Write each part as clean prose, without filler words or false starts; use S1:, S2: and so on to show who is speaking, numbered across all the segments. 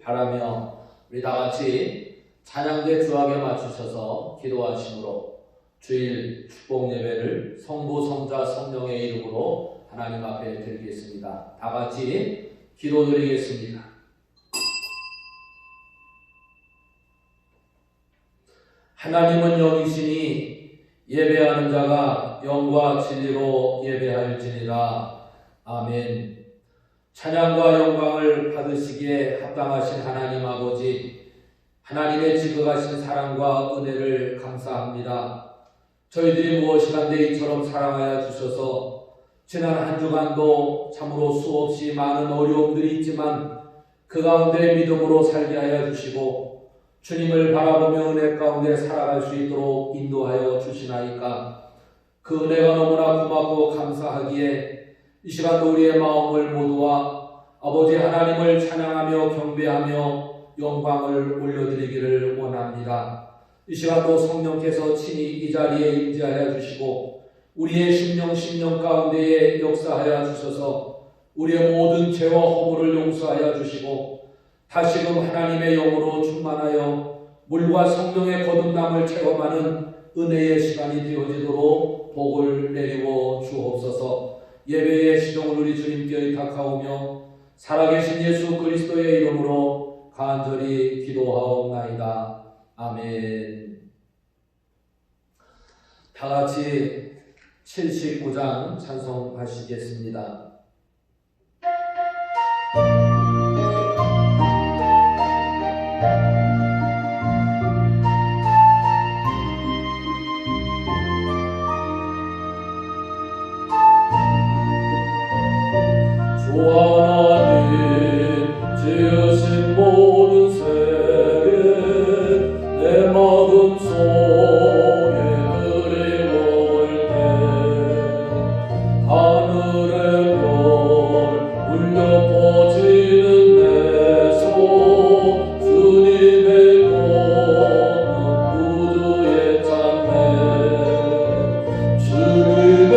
S1: 바라며 우리 다 같이 찬양대 주악에 맞추셔서 기도하심으로 주일 축복 예배를 성부, 성자, 성령의 이름으로 하나님 앞에 드리겠습니다. 다 같이 기도드리겠습니다. 하나님은 영이시니 예배하는 자가 영과 진리로 예배할지니라. 아멘. 찬양과 영광을 받으시기에 합당하신 하나님 아버지, 하나님의 지극하신 사랑과 은혜를 감사합니다. 저희들이 무엇이간데 이처럼 사랑하여 주셔서 지난 한 주간도 참으로 수없이 많은 어려움들이 있지만 그 가운데 믿음으로 살게 하여 주시고 주님을 바라보며 은혜 가운데 살아갈 수 있도록 인도하여 주시나이까. 그 은혜가 너무나 고맙고 감사하기에 이 시간도 우리의 마음을 모두와 아버지 하나님을 찬양하며 경배하며 영광을 올려드리기를 원합니다. 이 시간도 성령께서 친히 이 자리에 임재하여 주시고 우리의 심령 가운데에 역사하여 주셔서 우리의 모든 죄와 허물을 용서하여 주시고 다시금 하나님의 영으로 충만하여 물과 성령의 거듭남을 체험하는 은혜의 시간이 되어지도록 복을 내리워 주옵소서. 예배의 시종을 우리 주님께 의탁하오며 살아계신 예수 그리스도의 이름으로 간절히 기도하옵나이다. 아멘. 다 같이 79장 찬송하시겠습니다. 하나님 지으신 모든 세계 내 마음 속에 그리워올 때 하늘의 별 울려 퍼지는 내 손 주님의 걷는 구주의 찬美주님의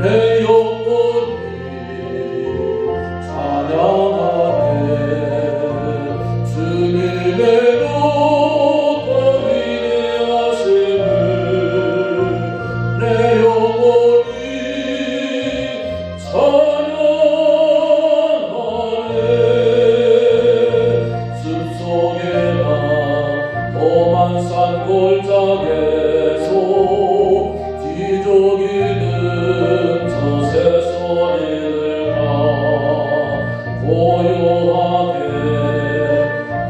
S1: 내 영혼이 찬양하네. 주님의 높은 위대하심을 내 영혼이 찬양하네. 숲속에나 험한 산골짜기에서 기적이는 고요하게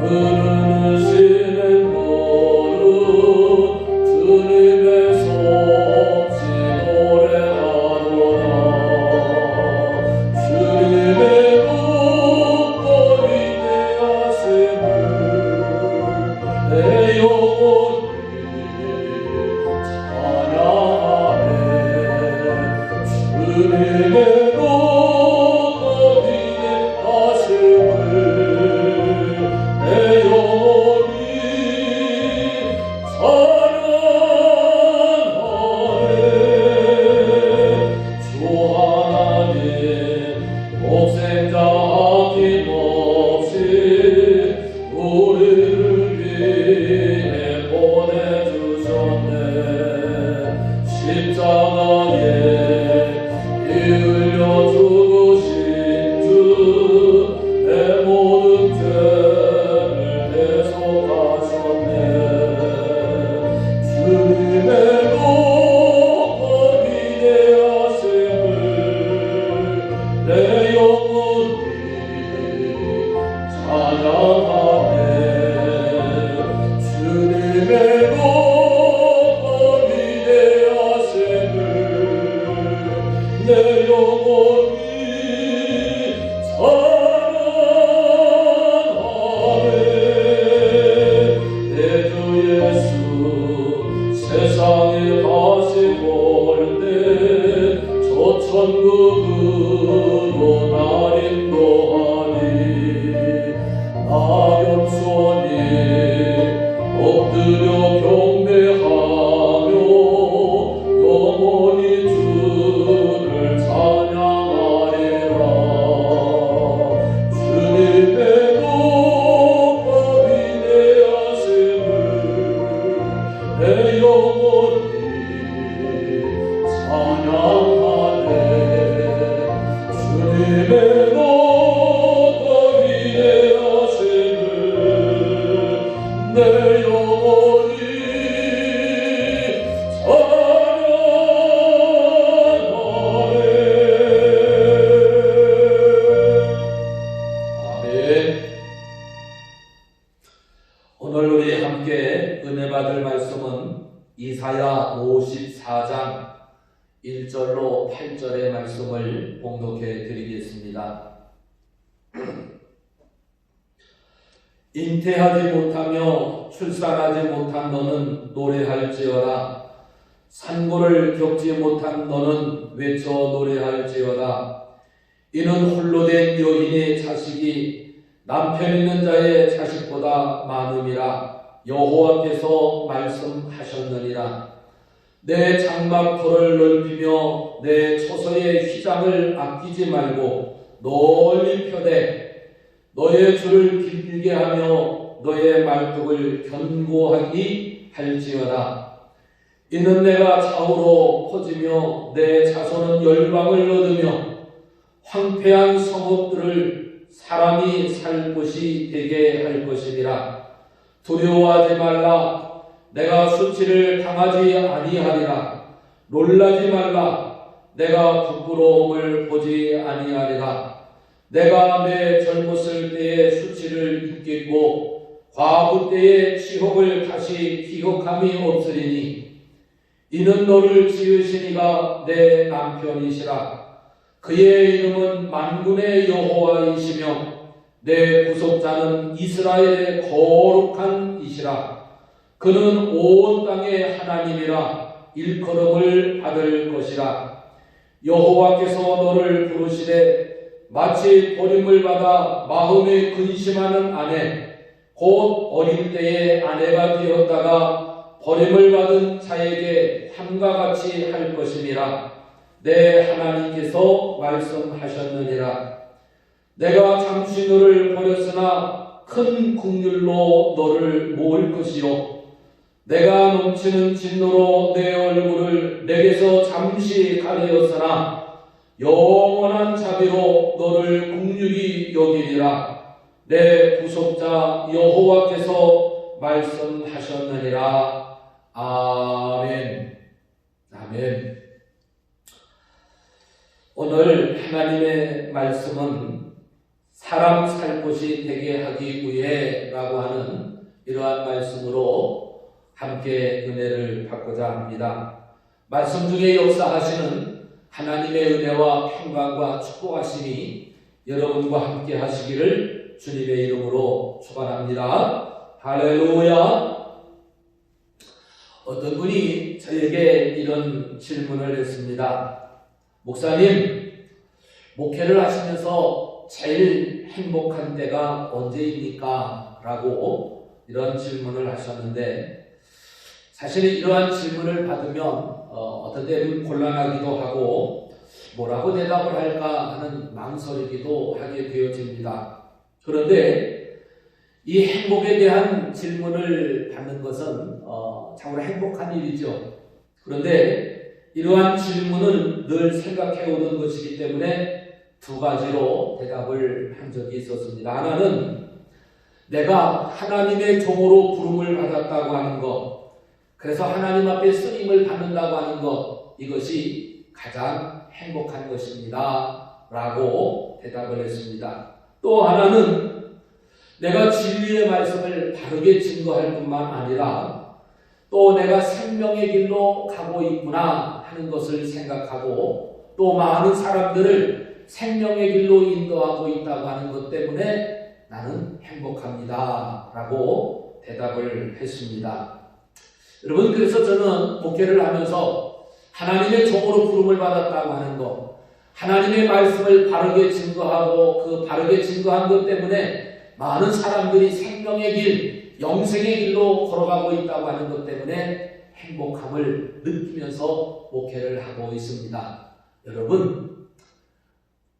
S1: 흐르는 시냇물은 주님의 솜씨 노래하노라. 주님의 높고 위대하심을 내 영혼이 찬양하네. 주님의 영원히 주를 찬양하리. 말씀을 봉독해 드리겠습니다. 잉태하지 못하며 출산하지 못한 너는 노래할지어다. 산고를 겪지 못한 너는 외쳐 노래할지어다. 이는 홀로 된 여인의 자식이 남편 있는 자의 자식보다 많음이라 여호와께서 말씀하셨느니라. 내 장막터를 넓히며 내 처소의 휘장을 아끼지 말고 널리 펴되 너의 줄을 길게 하며 너의 말뚝을 견고하게 할지어다. 이는 내가 좌우로 퍼지며 내 자손은 열방을 얻으며 황폐한 성읍들을 사람이 살 곳이 되게 할 것이니라. 두려워하지 말라. 내가 수치를 당하지 아니하리라. 놀라지 말라. 내가 부끄러움을 보지 아니하리라. 내가 내 젊었을 때의 수치를 잊겠고 과부 때의 치욕을 다시 기억함이 없으리니 이는 너를 지으신 이가 내 남편이시라. 그의 이름은 만군의 여호와이시며 내 구속자는 이스라엘의 거룩한 이시라. 그는 온 땅의 하나님이라 일컬음을 받을 것이라. 여호와께서 너를 부르시되 마치 버림을 받아 마음에 근심하는 아내 곧 어릴 때의 아내가 되었다가 버림을 받은 자에게 함과 같이 할 것임이라. 내 하나님께서 말씀하셨느니라. 내가 잠시 너를 버렸으나 큰 긍휼로 너를 모을 것이요 내가 넘치는 진노로 내 얼굴을 내게서 잠시 가리었으나 영원한 자비로 너를 긍휼히 여기리라. 내 구속자 여호와께서 말씀하셨느니라. 아멘. 아멘. 오늘 하나님의 말씀은 사람 살 곳이 되게 하기 위해 라고 하는 이러한 말씀으로 함께 은혜를 받고자 합니다. 말씀 중에 역사하시는 하나님의 은혜와 평강과 축복하심이 여러분과 함께 하시기를 주님의 이름으로 축원합니다. 할렐루야. 어떤 분이 저에게 이런 질문을 했습니다. 목사님, 목회를 하시면서 제일 행복한 때가 언제입니까? 라고 이런 질문을 하셨는데 사실 이러한 질문을 받으면 어떤 때는 곤란하기도 하고 뭐라고 대답을 할까 하는 망설이기도 하게 되어집니다. 그런데 이 행복에 대한 질문을 받는 것은 참으로 행복한 일이죠. 그런데 이러한 질문은 늘 생각해 오던 것이기 때문에 두 가지로 대답을 한 적이 있었습니다. 하나는 내가 하나님의 종으로 부름을 받았다고 하는 것, 그래서 하나님 앞에 쓰임을 받는다고 하는 것, 이것이 가장 행복한 것입니다. 라고 대답을 했습니다. 또 하나는 내가 진리의 말씀을 바르게 증거할 뿐만 아니라 또 내가 생명의 길로 가고 있구나 하는 것을 생각하고 또 많은 사람들을 생명의 길로 인도하고 있다고 하는 것 때문에 나는 행복합니다. 라고 대답을 했습니다. 여러분, 그래서 저는 목회를 하면서 하나님의 종으로 부름을 받았다고 하는 것, 하나님의 말씀을 바르게 증거하고 그 바르게 증거한 것 때문에 많은 사람들이 생명의 길, 영생의 길로 걸어가고 있다고 하는 것 때문에 행복함을 느끼면서 목회를 하고 있습니다. 여러분,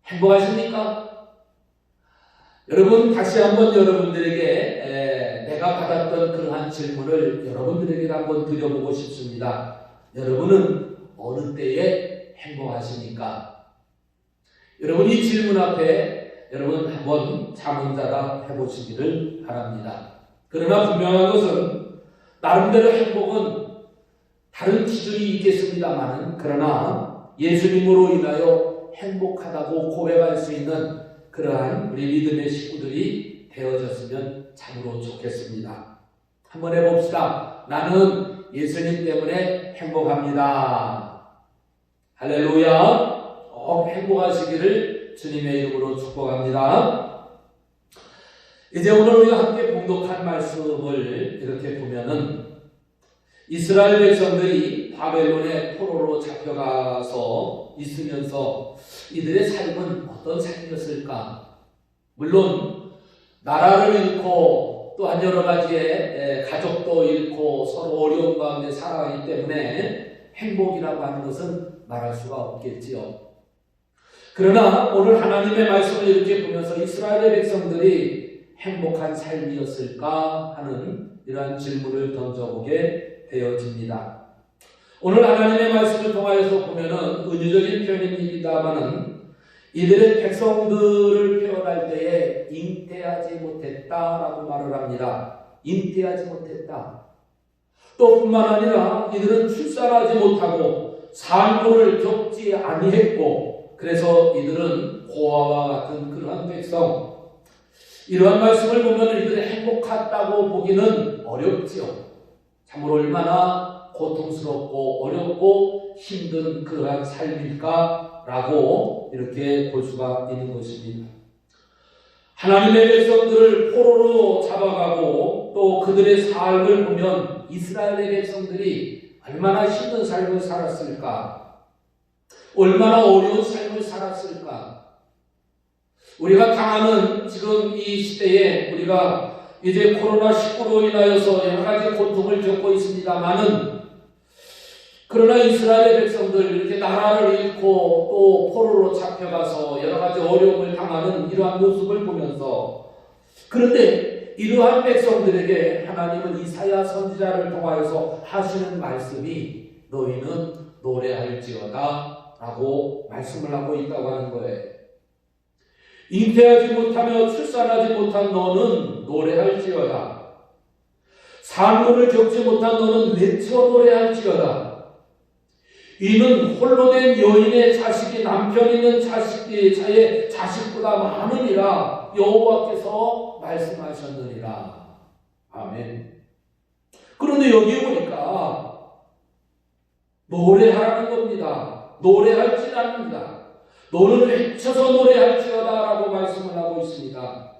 S1: 행복하십니까? 여러분, 다시 한번 여러분들에게 내가 받았던 그러한 질문을 여러분들에게 한번 드려보고 싶습니다. 여러분은 어느 때에 행복하십니까? 여러분, 이 질문 앞에 여러분 한번 자문자가 해보시기를 바랍니다. 그러나 분명한 것은 나름대로 행복은 다른 기준이 있겠습니다만 그러나 예수님으로 인하여 행복하다고 고백할 수 있는 그러한 우리 믿음의 식구들이 되어졌으면 참으로 좋겠습니다. 한번 해봅시다. 나는 예수님 때문에 행복합니다. 할렐루야. 꼭 행복하시기를 주님의 이름으로 축복합니다. 이제 오늘 우리가 함께 봉독한 말씀을 이렇게 보면은 이스라엘 백성들이 바벨론의 포로로 잡혀가서 있으면서 이들의 삶은 어떤 삶이었을까? 물론 나라를 잃고 또한 여러 가지의 가족도 잃고 서로 어려운 가운데 살아가기 때문에 행복이라고 하는 것은 말할 수가 없겠지요. 그러나 오늘 하나님의 말씀을 이렇게 보면서 이스라엘의 백성들이 행복한 삶이었을까 하는 이러한 질문을 던져보게 되어집니다. 오늘 하나님의 말씀을 통하여서 보면은 은유적인 표현입니다마는 이들의 백성들을 표현할 때에 잉태하지 못했다라고 말을 합니다. 잉태하지 못했다. 또 뿐만 아니라 이들은 출산하지 못하고 산고를 겪지 아니했고 그래서 이들은 고아와 같은 그러한 백성. 이러한 말씀을 보면 이들이 행복했다고 보기는 어렵지요. 참으로 얼마나 고통스럽고 어렵고 힘든 그러한 삶일까라고 이렇게 볼 수가 있는 것입니다. 하나님의 백성들을 포로로 잡아가고 또 그들의 삶을 보면 이스라엘의 백성들이 얼마나 힘든 삶을 살았을까? 얼마나 어려운 삶을 살았을까? 우리가 당하는 지금 이 시대에 우리가 이제 코로나19로 인하여서 여러 가지 고통을 겪고 있습니다만은 그러나 이스라엘의 백성들 이렇게 나라를 잃고 또 포로로 잡혀가서 여러 가지 어려움을 당하는 이러한 모습을 보면서 그런데 이러한 백성들에게 하나님은 이사야 선지자를 통하여서 하시는 말씀이 너희는 노래할지어다 라고 말씀을 하고 있다고 하는 거예요. 잉태하지 못하며 출산하지 못한 너는 노래할지어다. 산고를 겪지 못한 너는 외쳐 노래할지어다. 이는 홀로 된 여인의 자식이 남편 있는 자의 자식보다 많으니라 여호와께서 말씀하셨느니라. 아멘. 그런데 여기 보니까 노래하라는 겁니다. 노래할지 않습니다. 너는 외쳐서 노래할지어다 라고 말씀을 하고 있습니다.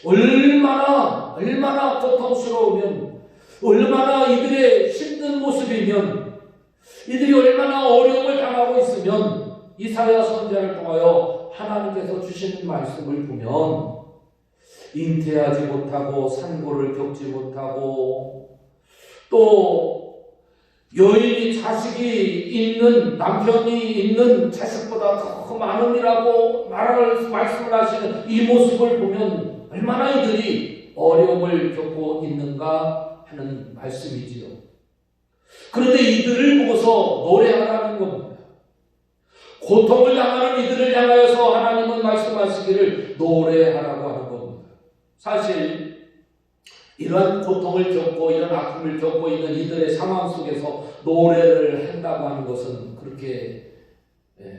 S1: 얼마나 고통스러우면 얼마나 이들의 힘든 모습이면 이들이 얼마나 어려움을 당하고 있으면 이사야 선지자를 통하여 하나님께서 주시는 말씀을 보면 잉태하지 못하고 산고를 겪지 못하고 또 여인이 자식이 있는 남편이 있는 자식보다 더 많음이라고 말씀을 하시는 이 모습을 보면 얼마나 이들이 어려움을 겪고 있는가 하는 말씀이지요. 그런데 이들을 보고서 노래하라는 겁니다. 고통을 당하는 이들을 향하여서 하나님은 말씀하시기를 노래하라고 하는 겁니다. 사실 이러한 고통을 겪고 이런 아픔을 겪고 있는 이들의 상황 속에서 노래를 한다고 하는 것은 그렇게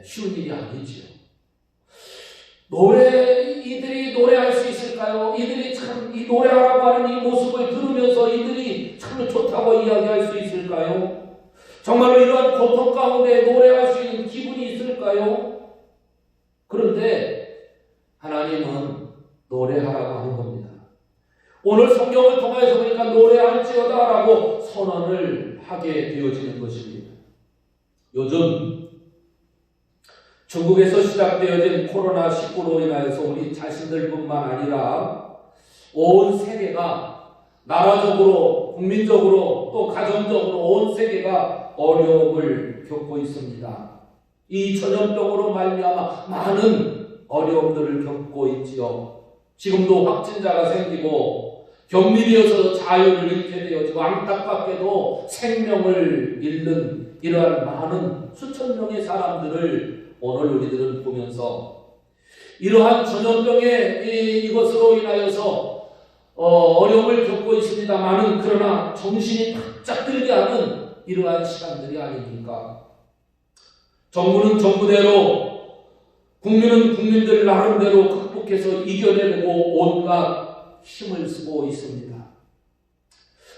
S1: 쉬운 일이 아니지요. 이들이 노래할 수 있을까요? 이들이 참 이 노래하라고 하는 이 모습을 들으면서 이들이 참 좋다고 이야기할 수 있을까요? 정말로 이러한 고통 가운데 노래할 수 있는 기분이 있을까요? 그런데 하나님은 노래하라고 하는 겁니다. 오늘 성경을 통해서 보니까 노래할지어다 라고 선언을 하게 되어지는 것입니다. 요즘 중국에서 시작되어진 코로나19로 인하여서 우리 자신들뿐만 아니라 온 세계가 나라적으로 국민적으로 또 가정적으로 온 세계가 어려움을 겪고 있습니다. 이 전염병으로 말미암아 많은 어려움들을 겪고 있지요. 지금도 확진자가 생기고 격리되어서 자유를 잃게 되어지고 안타깝게도 생명을 잃는 이러한 많은 수천 명의 사람들을 오늘 우리들은 보면서 이러한 전염병의 이것으로 인하여서 어려움을 겪고 있습니다만은 그러나 정신이 바짝 들게 하는 이러한 시간들이 아닙니까? 정부는 정부대로 국민은 국민들 나름대로 극복해서 이겨내고 온갖 힘을 쓰고 있습니다.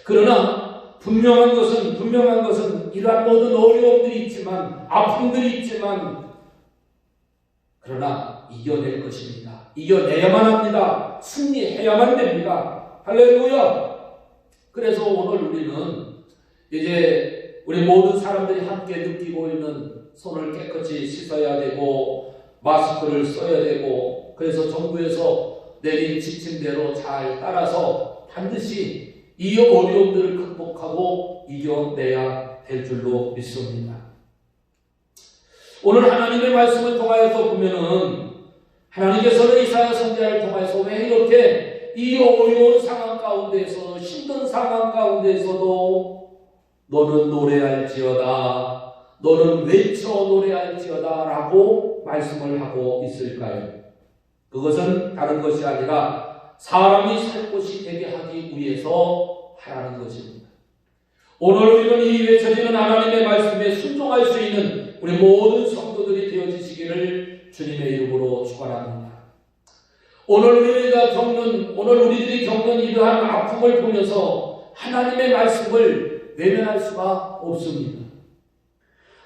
S1: 그러나 분명한 것은 이러한 모든 어려움들이 있지만 아픔들이 있지만 그러나 이겨낼 것입니다. 이겨내야만 합니다. 승리해야만 됩니다. 할렐루야! 그래서 오늘 우리는 이제 우리 모든 사람들이 함께 느끼고 있는 손을 깨끗이 씻어야 되고 마스크를 써야 되고, 그래서 정부에서 내린 지침대로 잘 따라서 반드시 이 어려움들을 극복하고 이겨내야 될 줄로 믿습니다. 오늘 하나님의 말씀을 통하여서 보면은 하나님께서는 이사야 선지자를 통해서 왜 이렇게 이 어려운 상황 가운데서, 힘든 상황 가운데서도 너는 노래할지어다, 너는 외쳐 노래할지어다 라고 말씀을 하고 있을까요? 그것은 다른 것이 아니라 사람이 살 곳이 되게 하기 위해서 하라는 것입니다. 오늘 우리는 이 외쳐지는 하나님의 말씀에 순종할 수 있는 우리 모든 성도들이 되어지시기를 주님의 이름으로 축원합니다. 오늘 우리들이 겪는 이러한 아픔을 보면서 하나님의 말씀을 외면할 수가 없습니다.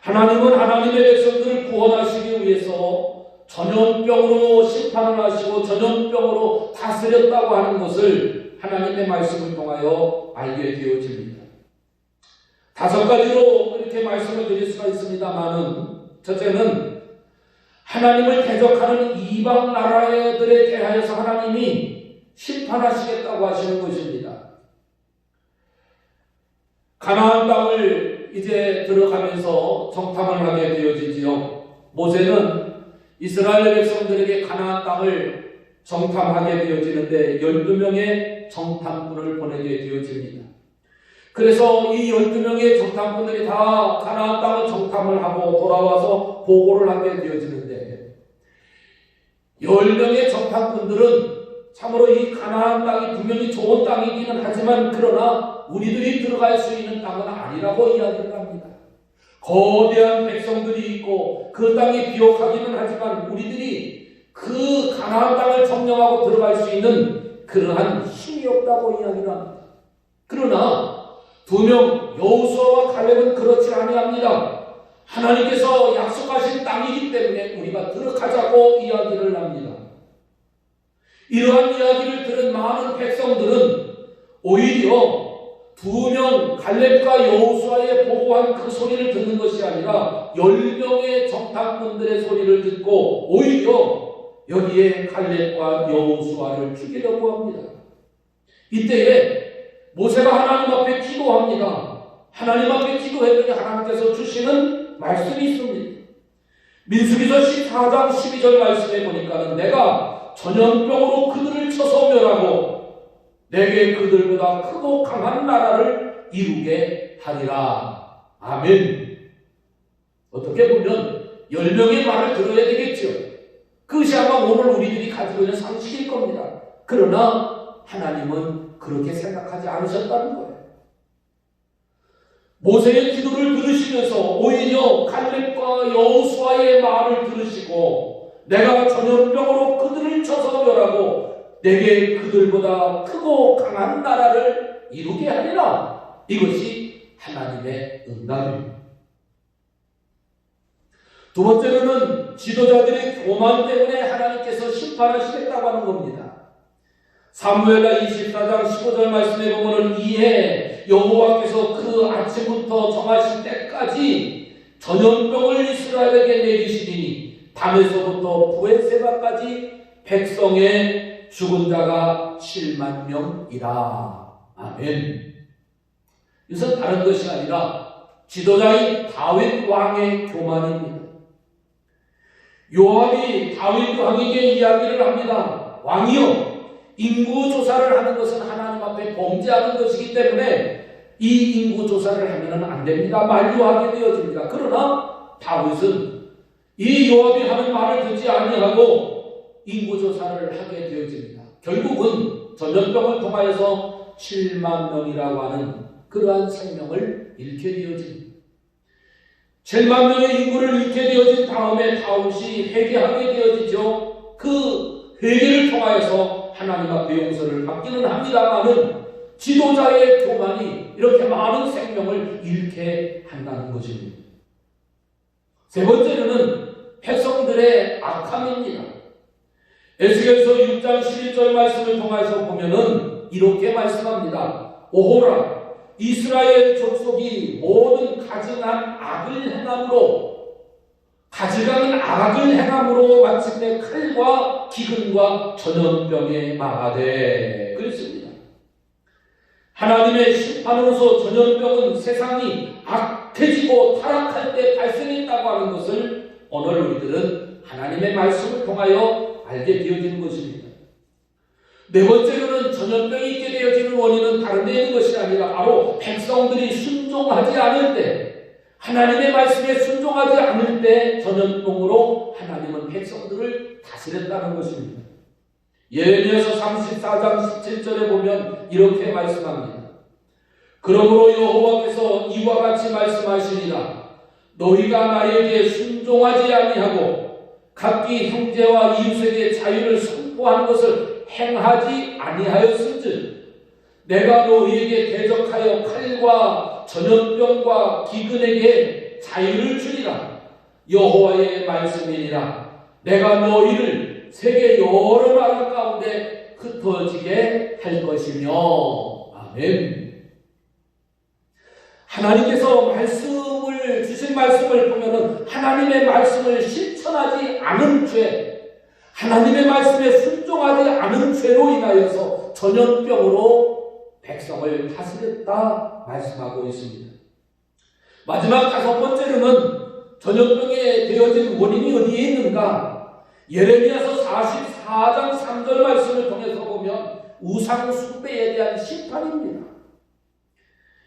S1: 하나님은 하나님의 백성들을 구원하시기 위해서 전염병으로 심판을 하시고 전염병으로 다스렸다고 하는 것을 하나님의 말씀을 통하여 알게 되어집니다. 5가지로 이렇게 말씀을 드릴 수가 있습니다만은, 첫째는 하나님을 대적하는 이방 나라들에 대하여서 하나님이 심판하시겠다고 하시는 것입니다. 가나안 땅을 이제 들어가면서 정탐을 하게 되어지지요. 모세는 이스라엘 백성들에게 가나안 땅을 정탐하게 되어지는데 12명의 정탐꾼을 보내게 되어집니다. 그래서 이 12명의 정탐꾼들이 다 가나안 땅을 정탐을 하고 돌아와서 보고를 하게 되어지는데, 10명의 정탐꾼들은 참으로 이 가나안 땅이 분명히 좋은 땅이기는 하지만 그러나 우리들이 들어갈 수 있는 땅은 아니라고 이야기를 합니다. 거대한 백성들이 있고 그 땅이 비옥하기는 하지만 우리들이 그 가나안 땅을 점령하고 들어갈 수 있는 그러한 힘이 없다고 이야기를 합니다. 그러나 2명 여호수아와 칼렙은 그렇지 아니합니다. 하나님께서 약속하신 땅이기 때문에 우리가 들어가자고 이야기를 합니다. 이러한 이야기를 들은 많은 백성들은 오히려 2명 칼렙과 여호수아의 보고한 그 소리를 듣는 것이 아니라 10명의 정탐꾼들의 소리를 듣고 오히려 여기에 칼렙과 여호수아를 죽이려고 합니다. 이때에 모세가 하나님 앞에 기도합니다. 하나님 앞에 기도했더니 하나님께서 주시는 말씀이 있습니다. 민수기서 14장 12절 말씀에 보니까는 내가 전염병으로 그들을 쳐서 멸하고 내게 그들보다 크고 강한 나라를 이루게 하리라. 아멘. 어떻게 보면 10명의 말을 들어야 되겠죠. 그것이 아마 오늘 우리들이 가지고 있는 상식일 겁니다. 그러나 하나님은 그렇게 생각하지 않으셨다는 거예요. 모세의 기도를 들으시면서 오히려 칼렙과 여호수아의 말을 들으시고 내가 전염병으로 그들을 쳐서 멸하고 내게 그들보다 크고 강한 나라를 이루게 하리라. 이것이 하나님의 응답입니다. 두 번째로는 지도자들의 교만 때문에 하나님께서 심판하시겠다고 하는 겁니다. 사무엘하 24장 15절 말씀에 보면 이에 여호와께서 그 아침부터 정하신 때까지 전염병을 이스라엘에게 내리시리니 밤에서부터 부에세바까지 백성의 죽은 자가 7만 명이라. 아멘. 이것은 다른 것이 아니라 지도자인 다윗 왕의 교만입니다. 요압이 다윗 왕에게 이야기를 합니다. 왕이여, 인구조사를 하는 것은 하나님 앞에 범죄하는 것이기 때문에 이 인구조사를 하면 안 됩니다. 만류하게 되어집니다. 그러나 다윗은 이 요압이 하는 말을 듣지 아니하고 인구조사를 하게 되어집니다. 결국은 전염병을 통하여서 7만 명이라고 하는 그러한 생명을 잃게 되어집니다. 7만 명의 인구를 잃게 되어진 다음에 다윗이 회개하게 되어지죠. 그 회개를 통하여서 하나님 앞에 용서를 받기는 합니다만은 지도자의 교만이 이렇게 많은 생명을 잃게 한다는 것입니다. 세 번째로는 백성들의 악함입니다. 에스겔서 6장 11절 말씀을 통해서 보면은 이렇게 말씀합니다. 오호라, 이스라엘 족속이 모든 가증한 악을 행함으로 마침내 칼과 기근과 전염병에 망하되 그랬습니다. 하나님의 심판으로서 전염병은 세상이 악해지고 타락할 때 발생했다고 하는 것을 오늘 우리들은 하나님의 말씀을 통하여 알게 되어지는 것입니다. 네 번째로는 전염병이 있게 되어지는 원인은 다른 데 있는 것이 아니라 바로 백성들이 순종하지 않을 때, 하나님의 말씀에 순종하지 않을 때 전염병으로 하나님은 백성들을 다스렸다는 것입니다. 예레미야서 34장 17절에 보면 이렇게 말씀합니다. 그러므로 여호와께서 이와 같이 말씀하시니라. 너희가 나에게 순종하지 아니하고 각기 형제와 이웃에게 자유를 선포한 것을 행하지 아니하였은즉 내가 너희에게 대적하여 칼과 전염병과 기근에게 자유를 주리라. 여호와의 말씀이니라. 내가 너희를 세계 여러 나라 가운데 흩어지게 할 것이며. 아멘. 하나님께서 주신 말씀을 보면은 하나님의 말씀을 실천하지 않은 죄, 하나님의 말씀에 순종하지 않은 죄로 인하여서 전염병으로 백성을 다스렸다 말씀하고 있습니다. 마지막 다섯 번째로는 전염병에 되어진 원인이 어디에 있는가? 예레미야서 44장 3절 말씀을 통해서 보면 우상 숭배에 대한 심판입니다.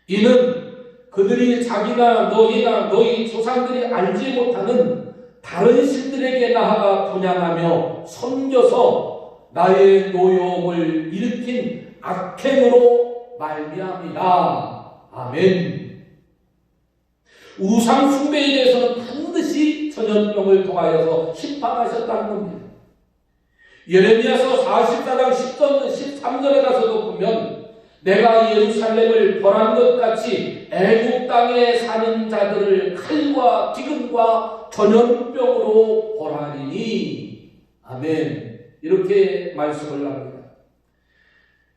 S1: 이는 그들이 자기나 너희나 너희 조상들이 알지 못하는 다른 신들에게 나아가 분향하며 섬겨서 나의 노여움을 일으킨 악행으로 말미암이라. 아멘. 우상 숭배에 대해서는 반드시 전염병을 통하여서 심판하셨다는 겁니다. 예레미야서 44장 13절에 가서도 보면 내가 예루살렘을 벌한 것 같이 애국 땅에 사는 자들을 칼과 기근과 전염병으로 벌하리니. 아멘. 이렇게 말씀을 합니다.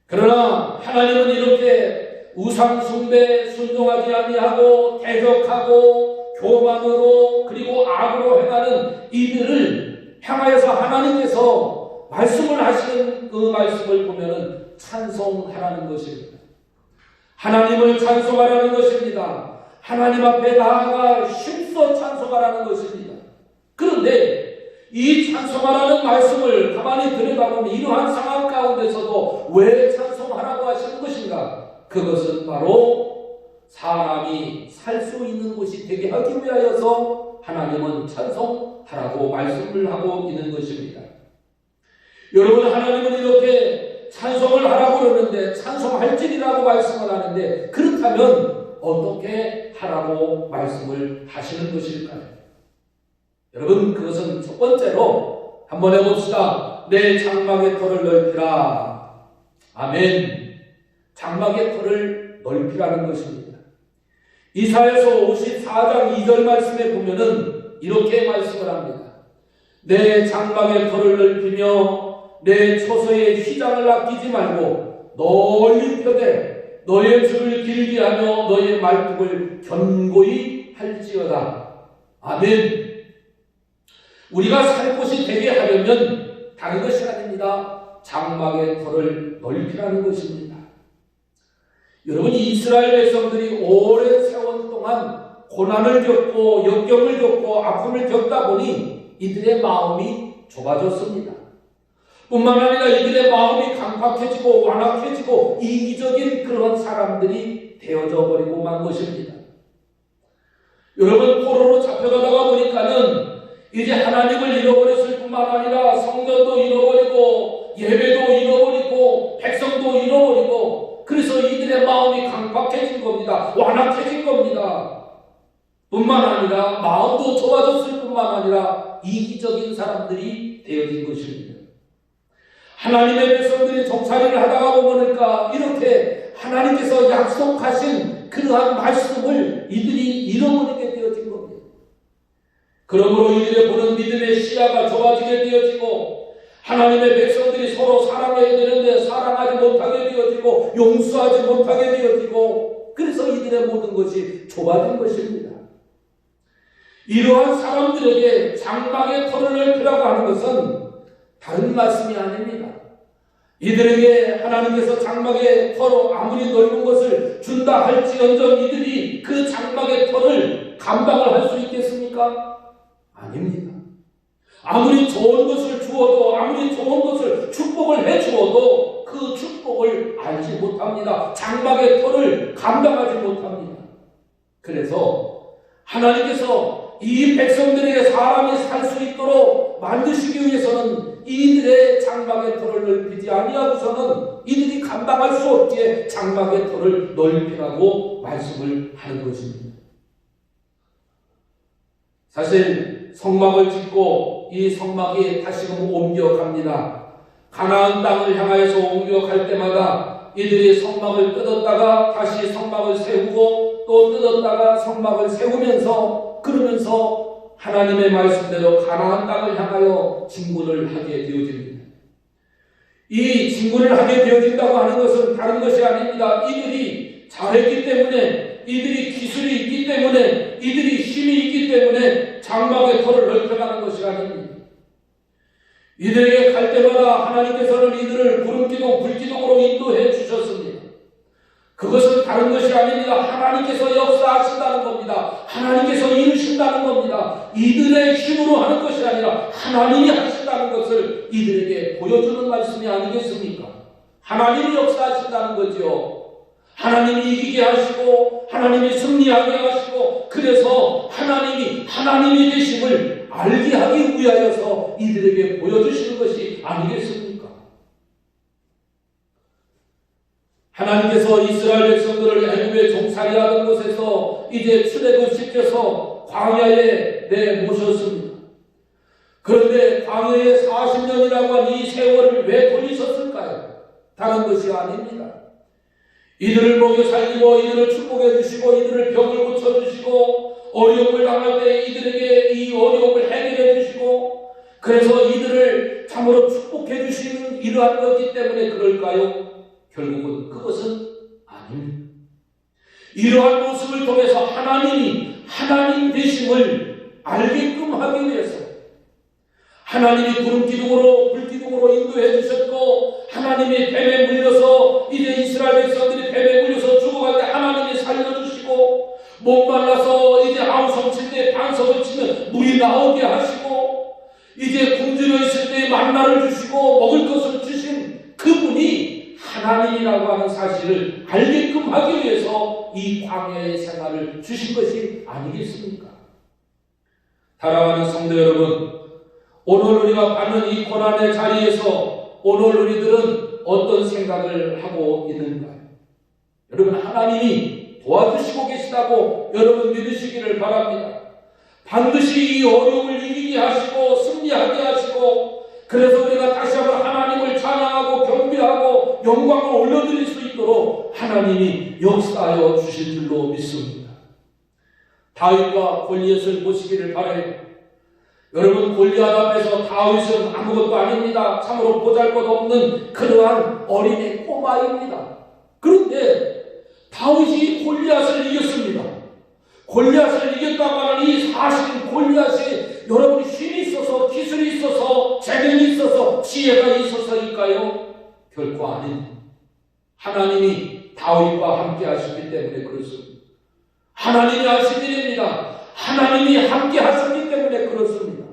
S1: 그러나 하나님은 이렇게 우상 숭배 순종하지 아니하고 대적하고 교만으로 그리고 악으로 행하는 이들을 향하여서 하나님께서 말씀을 하시는 그 말씀을 보면은 찬송하라는 것입니다. 하나님을 찬송하라는 것입니다. 하나님 앞에 나아가 힘써 찬송하라는 것입니다. 그런데 이 찬송하라는 말씀을 가만히 들여다보면 이러한 상황 가운데서도 왜 찬송하라고 하시는 것인가? 그것은 바로 사람이 살 수 있는 곳이 되게 하기 위하여서 하나님은 찬송하라고 말씀을 하고 있는 것입니다. 여러분, 하나님은 이렇게 찬송을 하라고 그러는데 찬송할지니라고 말씀을 하는데 그렇다면 어떻게 하라고 말씀을 하시는 것일까요? 여러분, 그것은 첫 번째로 한번 해봅시다. 내 장막의 터를 넓히라. 아멘. 장막의 터를 넓히라는 것입니다. 이사야서 54장 2절 말씀에 보면은 이렇게 말씀을 합니다. 내 장막의 터를 넓히며 내 처소의 휘장을 아끼지 말고 널리 펴되 너의 줄을 길게 하며 너의 말뚝을 견고히 할지어다. 아멘. 우리가 살 곳이 되게 하려면 다른 것이 아닙니다. 장막의 터를 넓히라는 것입니다. 여러분, 이스라엘 백성들이 오랜 세월 동안 고난을 겪고 역경을 겪고 아픔을 겪다 보니 이들의 마음이 좁아졌습니다. 뿐만 아니라 이들의 마음이 강팍해지고 완악해지고 이기적인 그런 사람들이 되어져 버리고 만 것입니다. 여러분, 포로로 잡혀가다가 보니까는 이제 하나님을 잃어버렸을 뿐만 아니라 성전도 잃어버리고 예배도 잃어버리고 백성도 잃어버리고 그래서 이들의 마음이 강팍해진 겁니다. 완악해진 겁니다. 뿐만 아니라 마음도 좁아졌을 뿐만 아니라 이기적인 사람들이 되어진 것입니다. 하나님의 백성들이 종살이를 하다가 보니까 이렇게 하나님께서 약속하신 그러한 말씀을 이들이 잃어버리게 되어진 겁니다. 그러므로 이들의 보는 믿음의 시야가 좁아지게 되어지고 하나님의 백성들이 서로 사랑해야 되는데 사랑하지 못하게 되어지고 용서하지 못하게 되어지고 그래서 이들의 모든 것이 좁아진 것입니다. 이러한 사람들에게 장막의 터를 넓히라고 하는 것은 다른 말씀이 아닙니다. 이들에게 하나님께서 장막의 터로 아무리 넓은 것을 준다 할지언정 이들이 그 장막의 터를 감당을 할 수 있겠습니까? 아닙니다. 아무리 좋은 것을 주어도 아무리 좋은 것을 축복을 해주어도 그 축복을 알지 못합니다. 장막의 터를 감당하지 못합니다. 그래서 하나님께서 이 백성들에게 사람이 살 수 있도록 만드시기 위해서는 이들의 장막의 터를 넓히지 아니하고서는 이들이 감당할 수 없기에 장막의 터를 넓히라고 말씀을 하는 것입니다. 사실 성막을 짓고 이 성막이 다시금 옮겨갑니다. 가나안 땅을 향하여서 옮겨갈 때마다 이들이 성막을 뜯었다가 다시 성막을 세우고 또 뜯었다가 성막을 세우면서 그러면서 하나님의 말씀대로 가나안 땅을 향하여 진군을 하게 되어집니다. 이 진군을 하게 되어진다고 하는 것은 다른 것이 아닙니다. 이들이 잘했기 때문에 이들이 기술이 있기 때문에 이들이 힘이 있기 때문에 장막의 터를 넓혀가는 것이 아닙니다. 이들에게 갈 때마다 하나님께서는 이들을 구름기둥 불기둥으로 인도해 주셨습니다. 그것은 다른 것이 아닙니다. 하나님께서 역사하신다는 겁니다. 하나님께서 이루신다는 겁니다. 이들의 힘으로 하는 것이 아니라 하나님이 하신다는 것을 이들에게 보여주는 말씀이 아니겠습니까? 하나님이 역사하신다는 거죠. 하나님이 이기게 하시고 하나님이 승리하게 하시고 그래서 하나님이 되심을 알게 하기 위하여서 이들에게 보여주시는 것이 아니겠습니까? 하나님께서 이스라엘 백성들을 애굽에 종살이하던 곳에서 이제 출애굽 시켜서 광야에 내모셨습니다. 그런데 광야에 40년이라고 한 이 세월을 왜 돌리셨을까요? 다른 것이 아닙니다. 이들을 먹여 살리고 이들을 축복해 주시고 이들을 병을 고쳐주시고 어려움을 당할 때 이들에게 이 어려움을 해결해 주시고 그래서 이들을 참으로 축복해 주시는 이러한 것이기 때문에 그럴까요? 결국은 그것은 아닙니다. 이러한 모습을 통해서 하나님이 하나님 되심을 알게끔 하기 위해서 하나님이 구름기둥으로 불기둥으로 인도해 주셨고 하나님이 뱀에 물려서 이제 이스라엘 백성들이 뱀에 물려서 죽어갈 때 하나님이 살려주시고 목말라서 이제 아우성 칠 때 반석을 치면 물이 나오게 하시고 이제 굶주려 있을 때 만나를 주시고 먹을 것을 주신 그분이 하나님이라고 하는 사실을 알게끔 하기 위해서 이 광야의 생활을 주신 것이 아니겠습니까? 사랑하는 성도 여러분, 오늘 우리가 받는 이 고난의 자리에서 오늘 우리들은 어떤 생각을 하고 있는가요? 여러분, 하나님이 도와주시고 계시다고 여러분 믿으시기를 바랍니다. 반드시 이 어려움을 이기게 하시고 승리하게 하시고 그래서 우리가 다시 한번 하나님을 찬양하고 경배하고 영광을 올려드릴 수 있도록 하나님이 역사하여 주실 줄로 믿습니다. 다윗과 골리앗을 보시기를 바라요. 여러분, 골리앗 앞에서 다윗은 아무것도 아닙니다. 참으로 보잘것없는 그러한 어린애 꼬마입니다. 그런데 다윗이 골리앗을 이겼습니다. 골리앗을 이겼다고 하는 이 사실은 골리앗이 여러분 힘이 있어서 기술이 있어서 재능이 있어서 지혜가 있어서일까요? 결코 아닙니다. 하나님이 다윗과 함께 하시기 때문에 그렇습니다. 하나님이 하신 일입니다. 하나님이 함께 하셨기 때문에 그렇습니다.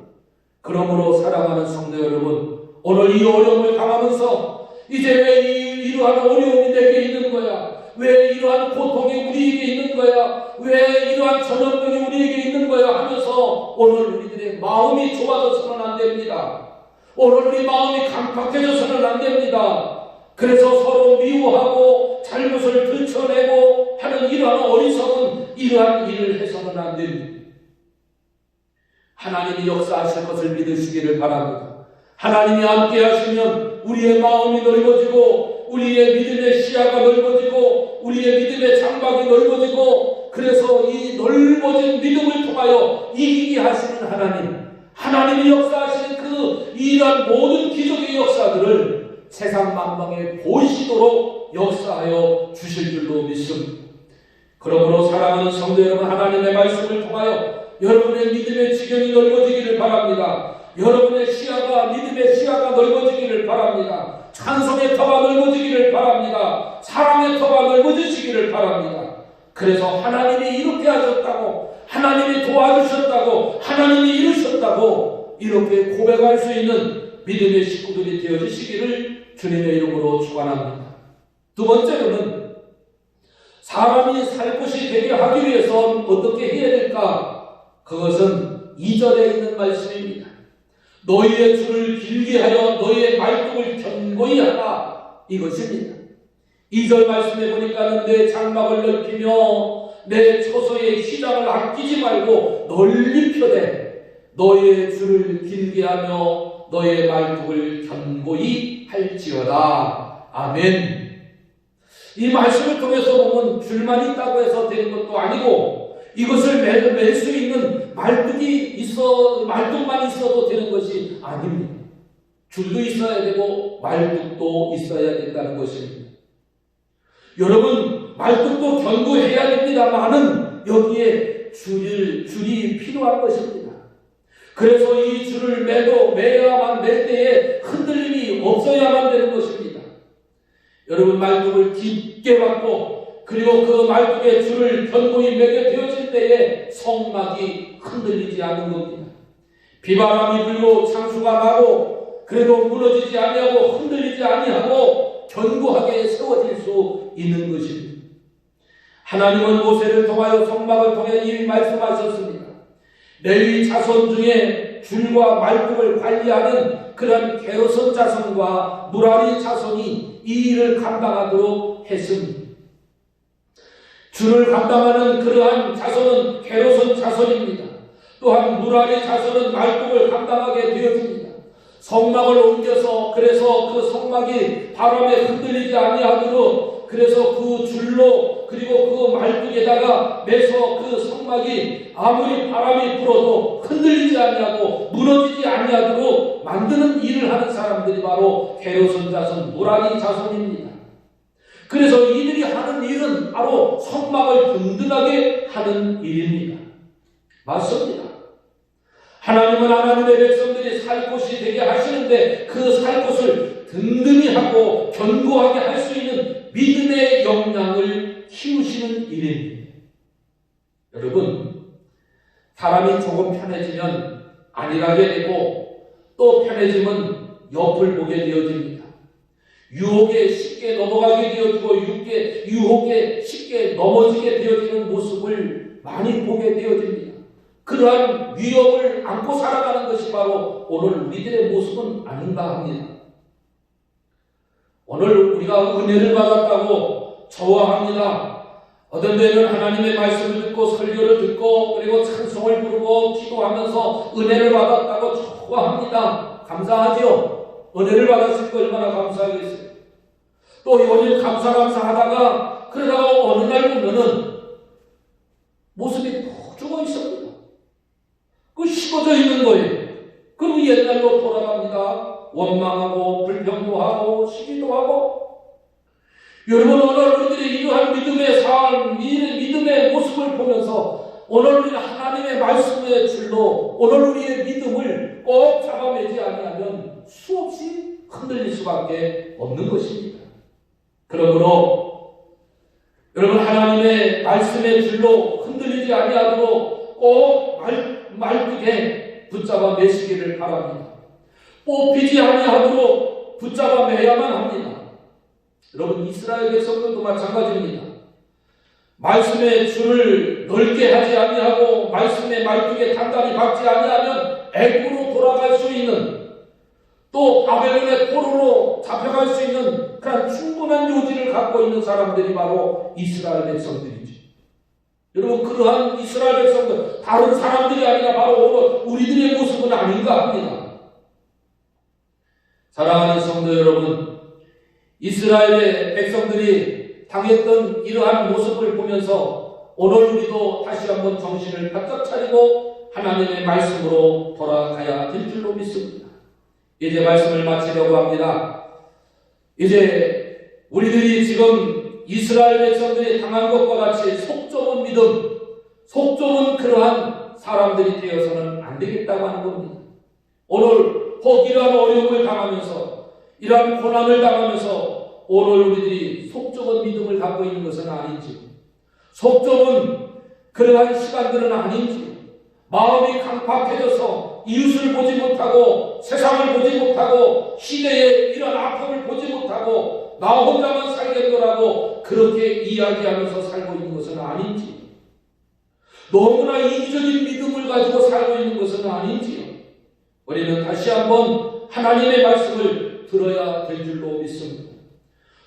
S1: 그러므로 사랑하는 성도 여러분, 오늘 이 어려움을 당하면서 이제 왜 이러한 어려움이 내게 있는 거야? 왜 이러한 고통이 우리에게 있는 거야? 왜 이러한 전염병이 우리에게 있는 거야? 하면서 오늘 우리들의 마음이 좋아져서는 안 됩니다. 오늘 우리 마음이 강팍해져서는 안 됩니다. 그래서 서로 미워하고 잘못을 들춰내고 하는 이러한 어리석은 이러한 일을 해서는 안 됩니다. 하나님이 역사하실 것을 믿으시기를 바랍니다. 하나님이 함께 하시면 우리의 마음이 넓어지고 우리의 믿음의 시야가 넓어지고 우리의 믿음의 장막이 넓어지고 그래서 이 넓어진 믿음을 통하여 이기게 하시는 하나님이 역사하시는 그 이러한 모든 기적의 역사들을 세상 만방에 보이시도록 역사하여 주실 줄로 믿습니다. 그러므로 사랑하는 성도 여러분, 하나님의 말씀을 통하여 여러분의 믿음의 지경이 넓어지기를 바랍니다. 여러분의 믿음의 시야가 넓어지기를 바랍니다. 찬송의 터가 넓어지기를 바랍니다. 사랑의 터가 넓어지시기를 바랍니다. 그래서 하나님이 이렇게 하셨다고, 하나님이 도와주셨다고, 하나님이 이루셨다고 이렇게 고백할 수 있는 믿음의 식구들이 되어주시기를 주님의 이름으로 축원합니다. 두 번째로는 사람이 살 곳이 되게 하기 위해서 어떻게 해야 될까? 그것은 2절에 있는 말씀입니다. 너희의 줄을 길게 하여 너희의 말뚝을 견고히 하라, 이것입니다. 2절 말씀에 보니까는 내 장막을 넓히며 내 처소의 휘장을 아끼지 말고 널리 펴되 너희의 줄을 길게 하며 너희의 말뚝을 견고히 할지어다. 아멘. 이 말씀을 통해서 보면 줄만 있다고 해서 되는 것도 아니고 이것을 맬 수 있는 말뚝만 있어도 되는 것이 아닙니다. 줄도 있어야 되고 말뚝도 있어야 된다는 것입니다. 여러분, 말뚝도 견고해야 됩니다만은 여기에 줄이 필요한 것입니다. 그래서 이 줄을 매야만 맬 때에 흔들림이 없어야만 되는 것입니다. 여러분, 말뚝을 깊게 받고 그리고 그 말뚝에 줄을 견고히 매게 되어질 때에 성막이 흔들리지 않는 겁니다. 비바람이 불고 창수가 나고 그래도 무너지지 아니하고 흔들리지 아니하고 견고하게 세워질 수 있는 것입니다. 하나님은 모세를 통하여 성막을 통해 이미 말씀하셨습니다. 레위 자손 중에 줄과 말뚝을 관리하는 그런 게르손 자손과 무라리 자손이 이 일을 감당하도록 했습니다. 줄을 감당하는 그러한 자손은 게르손 자손입니다. 또한 무라리 자손은 말뚝을 감당하게 되어집니다. 성막을 옮겨서 그래서 그 성막이 바람에 흔들리지 아니하도록 그래서 그 줄로 그리고 그 말뚝에다가 매서 그 성막이 아무리 바람이 불어도 흔들리지 아니하고 무너지지 아니하도록 만드는 일을 하는 사람들이 바로 게르손 자손, 무라리 자손입니다. 그래서 이들이 하는 일은 바로 성막을 든든하게 하는 일입니다. 맞습니다. 하나님은 하나님의 백성들이 살 곳이 되게 하시는데 그 살 곳을 든든히 하고 견고하게 할 수 있는 믿음의 역량을 키우시는 일입니다. 여러분, 사람이 조금 편해지면 안일하게 되고 또 편해지면 옆을 보게 되어집니다. 유혹에 쉽게 넘어가게 되어지고 유혹에 쉽게 넘어지게 되어지는 모습을 많이 보게 되어집니다. 그러한 위협을 안고 살아가는 것이 바로 오늘 우리들의 모습은 아닌가 합니다. 오늘 우리가 은혜를 받았다고 좋아합니다. 어떤 때는 하나님의 말씀을 듣고 설교를 듣고 그리고 찬송을 부르고 기도하면서 은혜를 받았다고 좋아합니다. 감사하죠. 은혜를 받았을 때 얼마나 감사하겠어요. 또 요즘 감사하다가 그러다가 어느 날 보면은 모습이 푹 죽어 있습니다. 그 식어져 있는 거예요. 그리고 옛날로 돌아갑니다. 원망하고 불평도 시기도 하고. 여러분, 오늘 우리들이 이러한 믿음의 삶, 믿음의 모습을 보면서 오늘 우리가 하나님의 말씀의 줄로 오늘 우리의 믿음을 꼭 잡아매지 아니하면 수없이 흔들릴 수밖에 없는 것입니다. 그러므로 여러분, 하나님의 말씀의 줄로 흔들리지 아니하도록 꼭 말뚝에 붙잡아 매시기를 바랍니다. 뽑히지 아니하도록 붙잡아 매야만 합니다. 여러분, 이스라엘 백성들도 마찬가지입니다. 말씀의 줄을 넓게 하지 아니하고 말씀의 말뚝에 단단히 박지 아니하면 애굽으로 돌아갈 수 있는 또 바벨론의 포로로 잡혀갈 수 있는 그런 충분한 요지를 갖고 있는 사람들이 바로 이스라엘 백성들이죠. 여러분, 그러한 이스라엘 백성들, 다른 사람들이 아니라 바로 우리들의 모습은 아닌가 합니다. 사랑하는 성도 여러분, 이스라엘의 백성들이 당했던 이러한 모습을 보면서 오늘 우리도 다시 한번 정신을 바짝 차리고 하나님의 말씀으로 돌아가야 될 줄로 믿습니다. 이제 말씀을 마치려고 합니다. 이제 우리들이 지금 이스라엘 백성들이 당한 것과 같이 속 좁은 믿음, 속 좁은 그러한 사람들이 되어서는 안 되겠다고 하는 겁니다. 오늘 혹 이러한 어려움을 당하면서 이러한 고난을 당하면서 오늘 우리들이 속 좁은 믿음을 갖고 있는 것은 아닌지, 속 좁은 그러한 시간들은 아닌지, 마음이 강팍해져서 이웃을 보지 못하고 세상을 보지 못하고 시대의 이런 아픔을 보지 못하고 나 혼자만 살겠노라고 그렇게 이야기하면서 살고 있는 것은 아닌지, 너무나 이기적인 믿음을 가지고 살고 있는 것은 아닌지요. 우리는 다시 한번 하나님의 말씀을 들어야 될 줄로 믿습니다.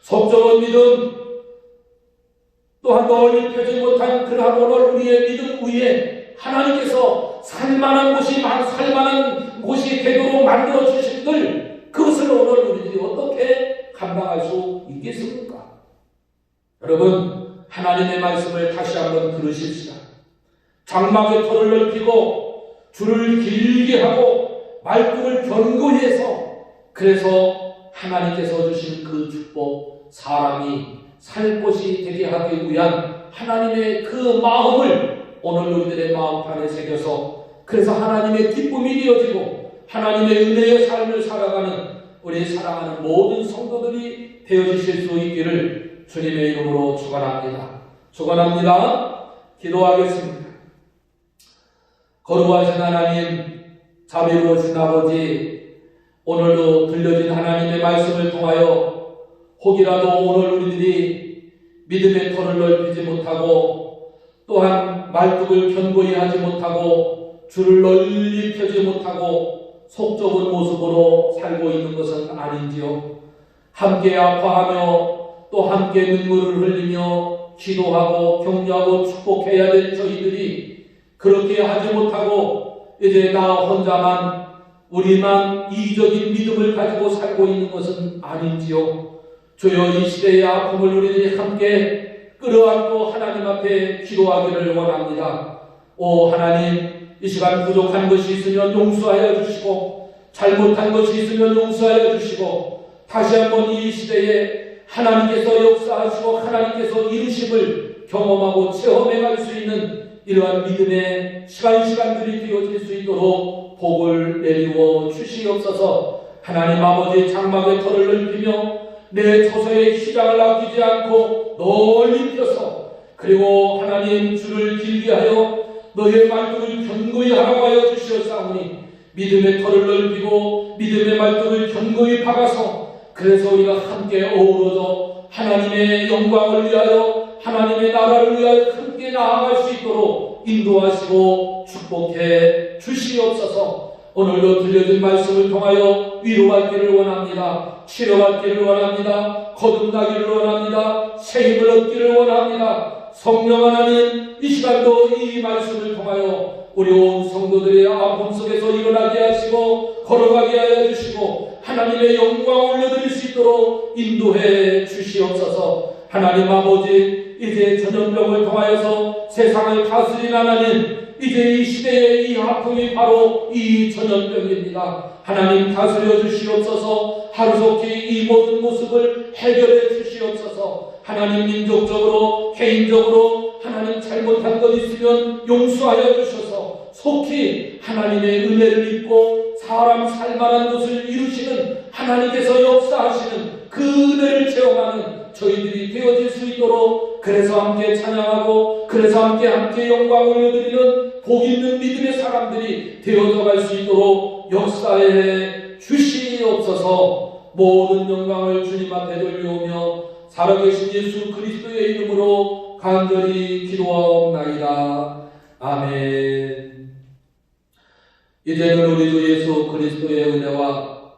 S1: 속 좁은 믿음, 또한 널리 펴지 못한 그러한 오늘 우리의 믿음 위에 하나님께서 살만한 곳이 되도록 만들어 주신들, 그것을 오늘 우리들이 어떻게 감당할 수 있겠습니까? 여러분, 하나님의 말씀을 다시 한번 들으십시다. 장막의 터를 넓히고 줄을 길게 하고 말뚝을 견고히 해서, 그래서 하나님께서 주신 그 축복, 사람이 살 곳이 되게 하기 위한 하나님의 그 마음을 오늘 우리들의 마음판에 새겨서, 그래서 하나님의 기쁨이 되어지고 하나님의 은혜의 삶을 살아가는 우리 사랑하는 모든 성도들이 되어주실 수 있기를 주님의 이름으로 축원합니다. 축원합니다. 기도하겠습니다. 거룩하신 하나님, 자비로우신 아버지, 오늘도 들려진 하나님의 말씀을 통하여 혹이라도 오늘 우리들이 믿음의 터를 넓히지 못하고 또한 말뚝을 견고히 하지 못하고 줄을 널리 펴지 못하고 속 좁은 모습으로 살고 있는 것은 아닌지요. 함께 아파하며 또 함께 눈물을 흘리며 기도하고 격려하고 축복해야 될 저희들이 그렇게 하지 못하고 이제 나 혼자만, 우리만 이기적인 믿음을 가지고 살고 있는 것은 아닌지요. 주여, 이 시대의 아픔을 우리들이 함께 끌어안고 하나님 앞에 기도하기를 원합니다. 오 하나님, 이 시간 부족한 것이 있으면 용서하여 주시고 잘못한 것이 있으면 용서하여 주시고 다시 한번 이 시대에 하나님께서 역사하시고 하나님께서 이루심을 경험하고 체험해갈 수 있는 이러한 믿음의 시간들이 되어질 수 있도록 복을 내리워 주시옵소서. 하나님 아버지, 장막의 터를 넓히며 내 처소의 시장을 아끼지 않고 널리 펴서, 그리고 하나님 줄을 길게 하여 너의 말뚝을 견고히 하라고 하여 주시옵사오니 믿음의 터를 넓히고 믿음의 말뚝을 견고히 박아서, 그래서 우리가 함께 어우러져 하나님의 영광을 위하여 하나님의 나라를 위하여 함께 나아갈 수 있도록 인도하시고 축복해 주시옵소서. 오늘도 들려진 말씀을 통하여 위로받기를 원합니다. 치료받기를 원합니다. 거듭나기를 원합니다. 새 힘을 얻기를 원합니다. 성령 하나님, 이 시간도 이 말씀을 통하여 우리 온 성도들의 아픔 속에서 일어나게 하시고 걸어가게 하여 주시고 하나님의 영광을 올려드릴 수 있도록 인도해 주시옵소서. 하나님 아버지, 이제 전염병을 통하여서 세상을 다스린 하나님, 이제 이 시대의 이 아픔이 바로 이 전염병입니다. 하나님 다스려 주시옵소서. 하루속히 이 모든 모습을 해결해 주시옵소서. 하나님, 민족적으로 개인적으로 하나님 잘못한 것 있으면 용서하여 주셔서 속히 하나님의 은혜를 입고 사람 살만한 것을 이루시는 하나님께서 역사하시는 그 은혜를 체험하는 저희들이 되어질 수 있도록, 그래서 함께 찬양하고 그래서 함께 영광을 올려드리는 복 있는 믿음의 사람들이 되어져 갈 수 있도록 역사해 주시옵소서. 모든 영광을 주님 앞에 돌려오며 살아계신 예수 그리스도의 이름으로 간절히 기도하옵나이다. 아멘. 이제는 우리 주 예수 그리스도의 은혜와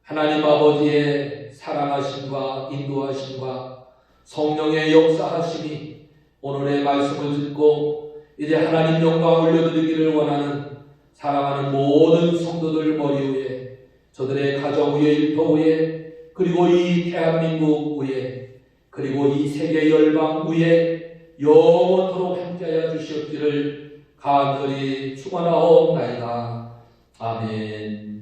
S1: 하나님 아버지의 사랑하심과 인도하심과 성령의 역사하심이 오늘의 말씀을 듣고 이제 하나님 영광 올려드리기를 원하는 사랑하는 모든 성도들 머리 위에, 저들의 가정 위에, 일터 위에, 그리고 이 대한민국 위에, 그리고 이 세계 열방 위에 영원토록 함께하여 주시옵기를 간절히 축원하옵나이다. 아멘.